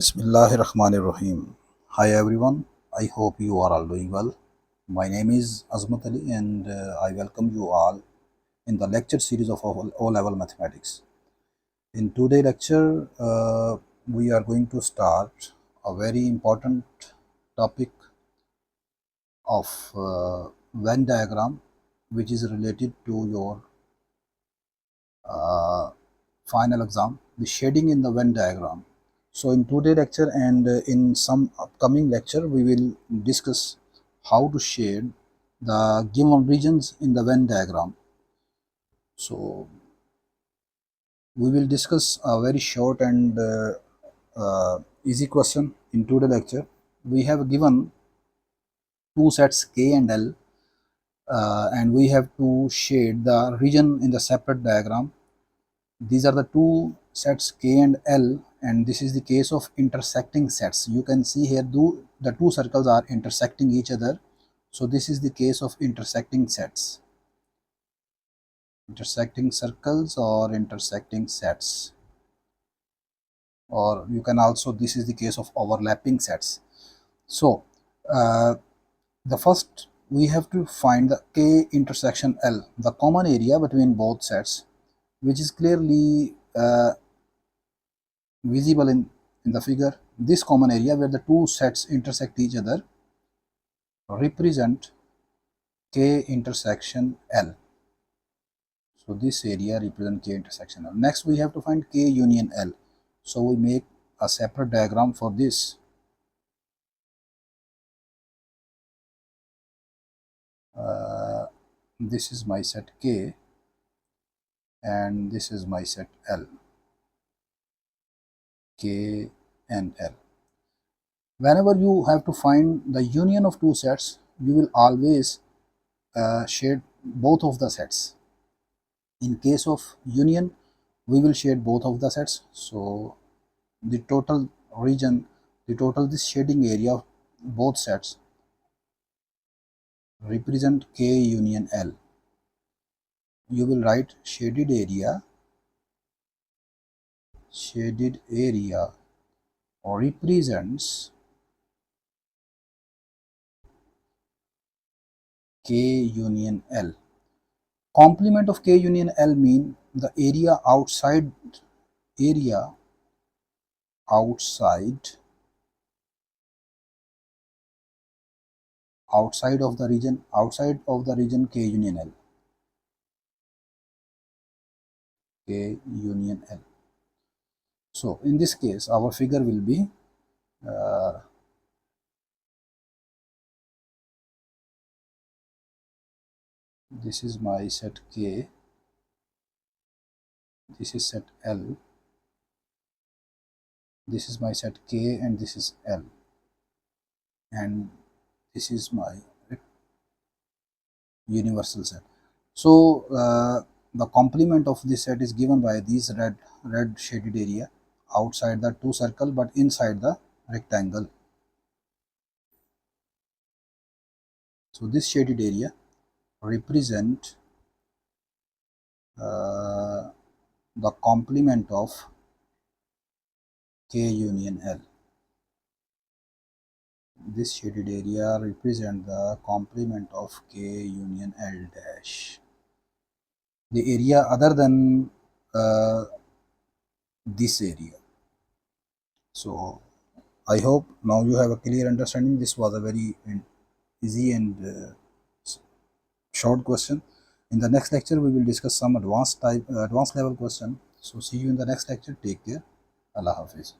Bismillahirrahmanirrahim. Hi everyone, I hope you are all doing well. My name is Azmat Ali and I welcome you all in the lecture series of O-Level Mathematics. In today's lecture, we are going to start a very important topic of Venn diagram, which is related to your final exam, the shading in the Venn diagram. So in today's lecture and in some upcoming lecture, we will discuss how to shade the given regions in the Venn diagram. So we will discuss a very short and easy question in today's lecture. We have given two sets K and L and we have to shade the region in the separate diagram. These are the two sets K and L, and this is the case of intersecting sets. You can see here the two circles are intersecting each other. So this is the case of intersecting sets. Intersecting circles or intersecting sets. Or you can also, this is the case of overlapping sets. So the first we have to find the K intersection L, the common area between both sets, which is clearly visible in the figure. This common area where the two sets intersect each other represent K intersection L. So this area represents K intersection L. Next we have to find K union L. So we make a separate diagram for this. This is my set K and this is my set L. K and L. Whenever you have to find the union of two sets, you will always shade both of the sets. In case of union, we will shade both of the sets. So the total region, this shading area of both sets represent K union L. You will write shaded area represents K union L. Complement of K union L mean the area outside of the region K union L. K union L. So in this case, our figure will be this is my set K, this is set L, this is my set K and this is L, and this is my universal set. So the complement of this set is given by these red shaded area outside the two circle but inside the rectangle. So this shaded area represent the complement of K union L. This shaded area represent the complement of K union L dash. The area other than this area. So I hope now you have a clear understanding. This was a very easy and short question. In the next lecture, we will discuss some advanced level question. So see you in the next lecture. Take care. Allah Hafiz.